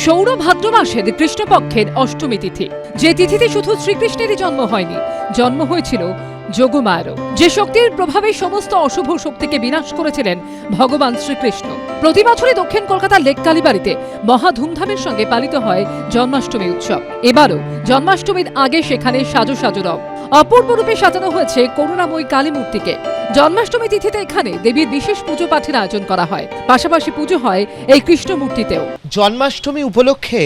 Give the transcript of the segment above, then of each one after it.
সৌর ভাদ্র মাসের কৃষ্ণপক্ষের অষ্টমী তিথি, যে তিথিতে শুধু শ্রীকৃষ্ণেরই জন্ম হয়নি, জন্ম হয়েছিল যোগমায়ারও, যে শক্তির প্রভাবে সমস্ত অশুভ শক্তিকে বিনাশ করেছিলেন ভগবান শ্রীকৃষ্ণ। প্রতি বছরই দক্ষিণ কলকাতার লেক কালীবাড়িতে মহা ধুমধামের সঙ্গে পালিত হয় জন্মাষ্টমী উৎসব। এবারও জন্মাষ্টমীর আগে সেখানে সাজো সাজো রব, অপূর্ব রূপে সাজানো হয়েছে করুণাময়ী কালী মূর্তিকে। জন্মাষ্টমী তিথিতে এখানে দেবীর বিশেষ পুজো পাঠের আয়োজন করা হয়, পাশাপাশি পুজো হয় এই কৃষ্ণ মূর্তিতেও। জন্মাষ্টমী উপলক্ষে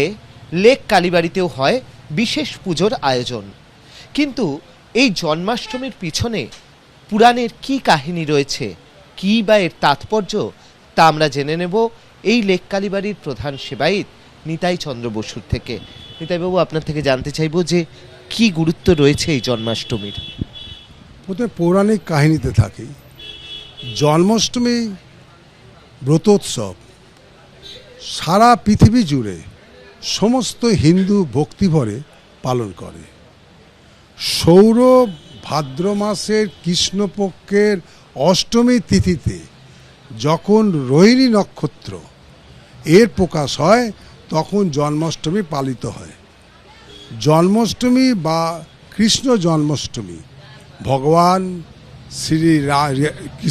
লেক কালীবাড়িতেও হয় বিশেষ পুজোর আয়োজন। কিন্তু এই জন্মাষ্টমীর পিছনে পুরাণের কি কাহিনী রয়েছে, কি বা এর তাৎপর্য, তা আমরা জেনে নেব এই লেক কালীবাড়ির প্রধান সেবায়িত নিতাই চন্দ্র বসুর থেকে। নিতাইবাবু, আপনার থেকে জানতে চাইব যে কি গুরুত্ব রয়েছে এই জন্মাষ্টমীর। প্রথমে পৌরাণিক কাহিনীতে থাকি। জন্মাষ্টমী ব্রতোৎসব সারা পৃথিবী জুড়ে সমস্ত হিন্দু ভক্তিভরে পালন করে। সৌর ভাদ্র মাসের কৃষ্ণপক্ষের অষ্টমী তিথিতে যখন রোহিণী নক্ষত্র এর প্রকাশ হয়, তখন জন্মাষ্টমী পালিত হয়। জন্মাষ্টমী বা কৃষ্ণ জন্মাষ্টমী ভগবান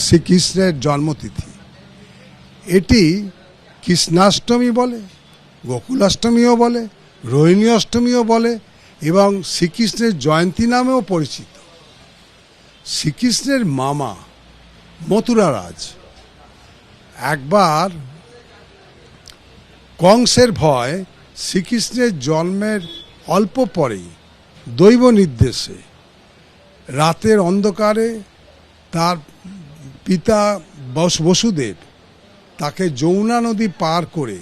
শ্রীকৃষ্ণের জন্মতিথি। এটি কৃষ্ণাষ্টমী বলে, গোকুলাষ্টমীও বলে, রোহিণী অষ্টমীও বলে এবং শ্রীকৃষ্ণের জয়ন্তী নামেও পরিচিত। শ্রীকৃষ্ণের মামা মথুরারাজ একবার কংসের ভয় শ্রীকৃষ্ণের জন্মের অল্প পরেই দৈব নির্দেশে রাতের অন্ধকারে তার পিতা বসুদেব তাকে যমুনা নদী পার করে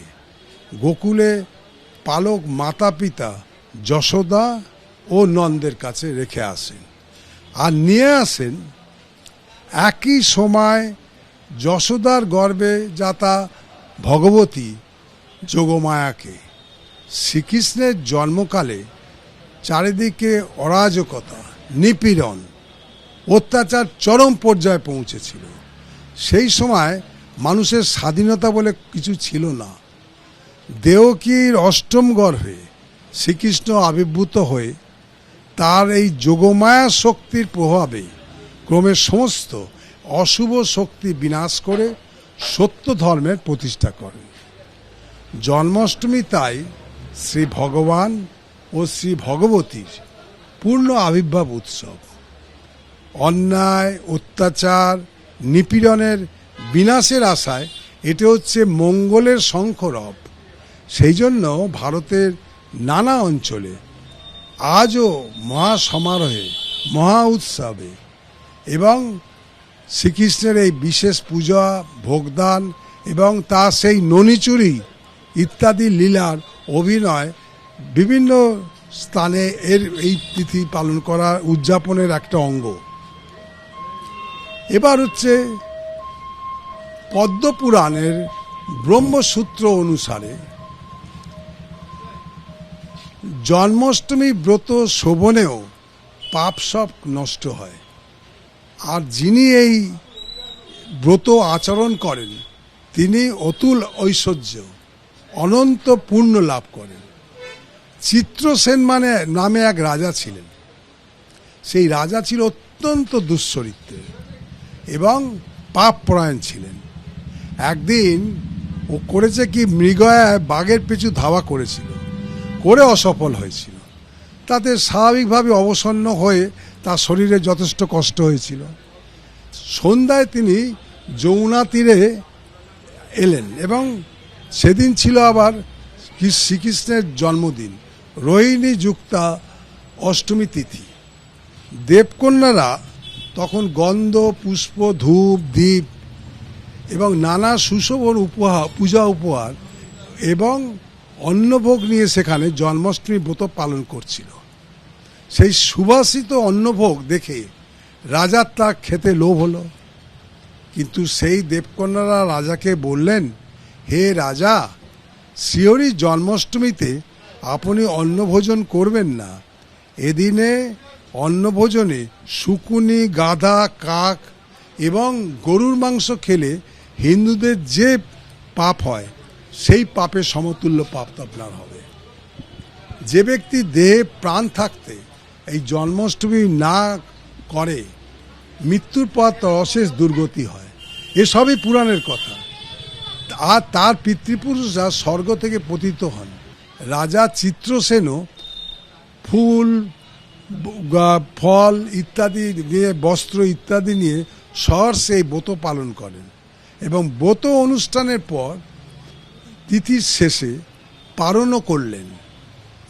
গোকুলে পালক মাতা পিতা যশোদা ও নন্দের কাছে রেখে আসেন আর নিয়ে আসেন একই সময় যশোদার গর্ভে জাতা ভগবতী যোগমায়াকে। শ্রীকৃষ্ণের জন্মকালে চারিদিকে অরাজকতা, নিপীড়ন, অত্যাচার চরম পর্যায়ে পৌঁছেছিল। সেই সময় মানুষের স্বাধীনতা বলে কিছু ছিল না। দেবকীর অষ্টম গর্ভে শ্রীকৃষ্ণ আবির্ভূত হয়ে তার এই যোগমায়া শক্তির প্রভাবে ক্রমে সমস্ত অশুভ শক্তি বিনাশ করে সত্য ধর্মের প্রতিষ্ঠা করেন। জন্মাষ্টমী তাই শ্রী ভগবান ও শ্রী ভগবতীর পূর্ণ আবির্ভাব উৎসব। অন্যায়, অত্যাচার, নিপীড়নের বিনাশের আশায় এটি হচ্ছে মঙ্গলের শঙ্খরব। সেই জন্য ভারতের নানা অঞ্চলে আজও মহা সমারোহে, মহা উৎসবে এবং শ্রীকৃষ্ণের এই বিশেষ পূজা, ভোগদান এবং তা সেই ননিচুরি ইত্যাদি লীলার অভিনয় বিভিন্ন স্থানে এই তিথি পালন করা উদযাপনের একটা অঙ্গ। এবার হচ্ছে পদ্মপুরাণের ব্রহ্মসূত্র অনুসারে জন্মাষ্টমী ব্রত শোভনেও পাপ সব নষ্ট হয়। আর যিনি এই ব্রত আচরণ করেন তিনি অতুল ঐশ্বর্য, অনন্ত পুণ্য লাভ করেন। চিত্রসেন নামে এক রাজা ছিলেন। সেই রাজা ছিল অত্যন্ত দুশ্চরিত্রের এবং পাপপরায়ণ ছিলেন। একদিন ও করেছে কি, মৃগয়ায় বাঘের পিছু ধাওয়া করেছিল, করে অসফল হয়েছিল। তাতে স্বাভাবিকভাবে অবসন্ন হয়ে তার শরীরে যথেষ্ট কষ্ট হয়েছিল। সন্ধ্যায় তিনি যমুনা তীরে এলেন এবং সেদিন ছিল আবার শ্রীকৃষ্ণের জন্মদিন, রোহিণী যুক্তা অষ্টমী তিথি। দেবকন্যারা তখন গন্ধ, পুষ্প, ধূপ, দীপ এবং নানা সুশোভন পূজা উপহার এবং অন্নভোগ নিয়ে সেখানে জন্মাষ্টমী ব্রত পালন করছিল। সেই সুবাসিত অন্নভোগ দেখে রাজার তা খেতে লোভ হলো। কিন্তু সেই দেবকন্যারা রাজাকে বললেন, হে রাজা, শ্রীহরি জন্মাষ্টমীতে আপনি অন্নভোজন করবেন না। এদিনে অন্নভোজনে শুকুনি, গাধা, কাক এবং গরুর মাংস খেলে হিন্দুদের যে পাপ হয় সেই পাপের সমতুল্য পাপ তো আপনার হবে। যে ব্যক্তি দেহে প্রাণ থাকতে এই জন্মাষ্টমী না করে, মৃত্যুর পর তার অশেষ দুর্গতি হয়। এসবই পুরাণের কথা। আর তার পিতৃপুরুষরা স্বর্গ থেকে পতিত হন। রাজা চিত্রসেনও ফুল, ফল ইত্যাদি নিয়ে, বস্ত্র ইত্যাদি নিয়ে সহর্ষে এই ব্রত পালন করেন এবং ব্রত অনুষ্ঠানের পর তিথির শেষে পারণও করলেন।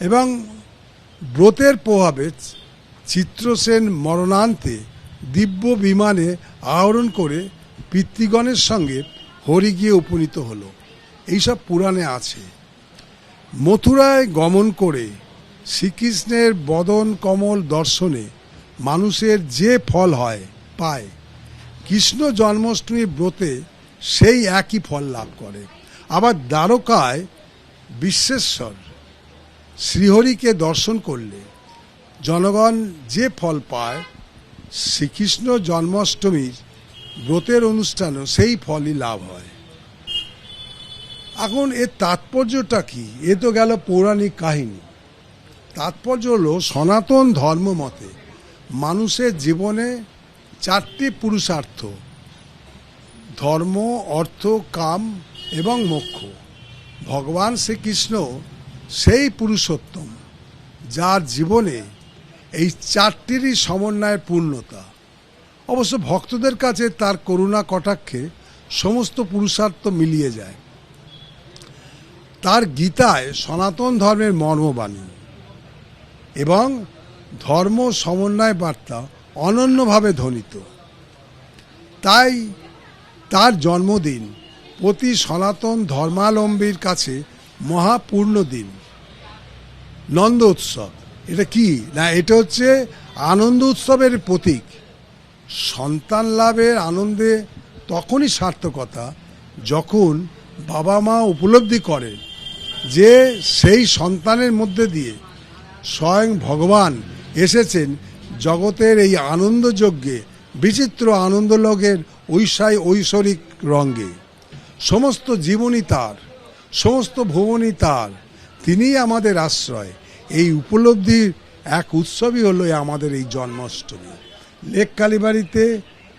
এবং ব্রতের প্রভাবে চিত্রসেন মরণান্তে দিব্য বিমানে আরোহণ করে পিতৃগণের সঙ্গে হরি গিয়ে উপনীত হল। এইসব পুরাণে আছে। মথুরায় গমন করে শ্রীকৃষ্ণের বদন কমল দর্শনে মানুষের যে ফল হয় পায়, কৃষ্ণ জন্মাষ্টমী ব্রতে সেই একই ফল লাভ করে। আবার দ্বারকায় বিশ্বেশ্বর শ্রীহরিকে দর্শন করলে জনগণ যে ফল পায়, শ্রীকৃষ্ণ জন্মাষ্টমীর ব্রতের অনুষ্ঠানেও সেই ফলই লাভ হয়। এখন এর তাৎপর্যটা কি? এ তো গেল পৌরাণিক কাহিনী। তাৎপর্য হলো সনাতন ধর্ম মতে মানুষের জীবনে 4টি পুরুষার্থ: ধর্ম, অর্থ, কাম এবং মোক্ষ। ভগবান শ্রীকৃষ্ণ সেই পুরুষোত্তম যার জীবনে এই 4টিরই সমন্বয়ের পূর্ণতা। অবশ্য ভক্তদের কাছে তার করুণা কটাক্ষে সমস্ত পুরুষার্থ মিলিয়ে যায়। তার গীতায় সনাতন ধর্মের মর্মবাণী এবং ধর্ম সমন্বয় বার্তা অনন্যভাবে ধ্বনিত। তাই তার জন্মদিন প্রতি সনাতন ধর্মাবলম্বীর কাছে মহাপূর্ণ দিন। নন্দ উৎসব এটা কি না, এটা হচ্ছে আনন্দ উৎসবের প্রতীক। সন্তান লাভের আনন্দে তখনই সার্থকতা যখন বাবা মা উপলব্ধি করে যে সেই সন্তানের মধ্যে দিয়ে স্বয়ং ভগবান এসেছেন জগতের এই আনন্দযজ্ঞে, বিচিত্র আনন্দলোকের ঐশ্বরিক রঙ্গে। সমস্ত জীবনী তার, সমস্ত ভুবনী তার, তিনিই আমাদের আশ্রয়। এই উপলব্ধির এক উৎসবই হলো আমাদের এই জন্মাষ্টমী। লেক কালীবাড়িতে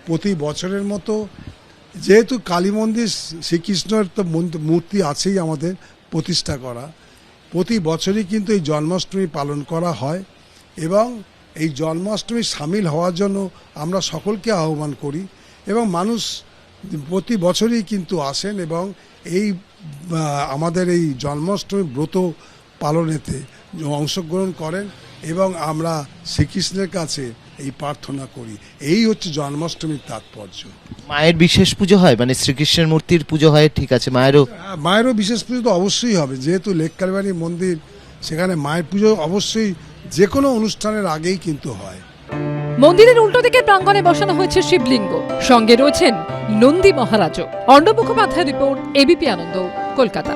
প্রতি বছরের মতো, যেহেতু কালী মন্দির শ্রীকৃষ্ণের তো মূর্তি আছেই আমাদের প্রতিষ্ঠা করা, প্রতি বছরই কিন্তু এই জন্মাষ্টমী পালন করা হয়। এবং এই জন্মাষ্টমী সামিল হওয়ার জন্য আমরা সকলকে আহ্বান করি এবং মানুষ প্রতি বছরই কিন্তু আসেন এবং এই আমাদের এই জন্মাষ্টমী ব্রত পালনেতে অংশগ্রহণ করেন এবং আমরা শ্রীকৃষ্ণের কাছে এই প্রার্থনা করি। এই হচ্ছে জন্মাষ্টমীর তাৎপর্য। মায়ের বিশেষ পুজো হয়, মানে শ্রীকৃষ্ণের মূর্তির পুজো হয়, ঠিক আছে, মায়েরও বিশেষ পুজো তো অবশ্যই হবে। যেহেতু লেক কালীবাড়ি মন্দির, সেখানে মায়ের পুজো অবশ্যই যে কোনো অনুষ্ঠানের আগেই কিন্তু হয়। মন্দিরের উল্টো দিকের প্রাঙ্গণে বসানো হয়েছে শিবলিঙ্গ, সঙ্গে রয়েছেন নন্দী মহারাজও। অর্ণব মুখোপাধ্যায় রিপোর্ট, এবিপি আনন্দ, কলকাতা।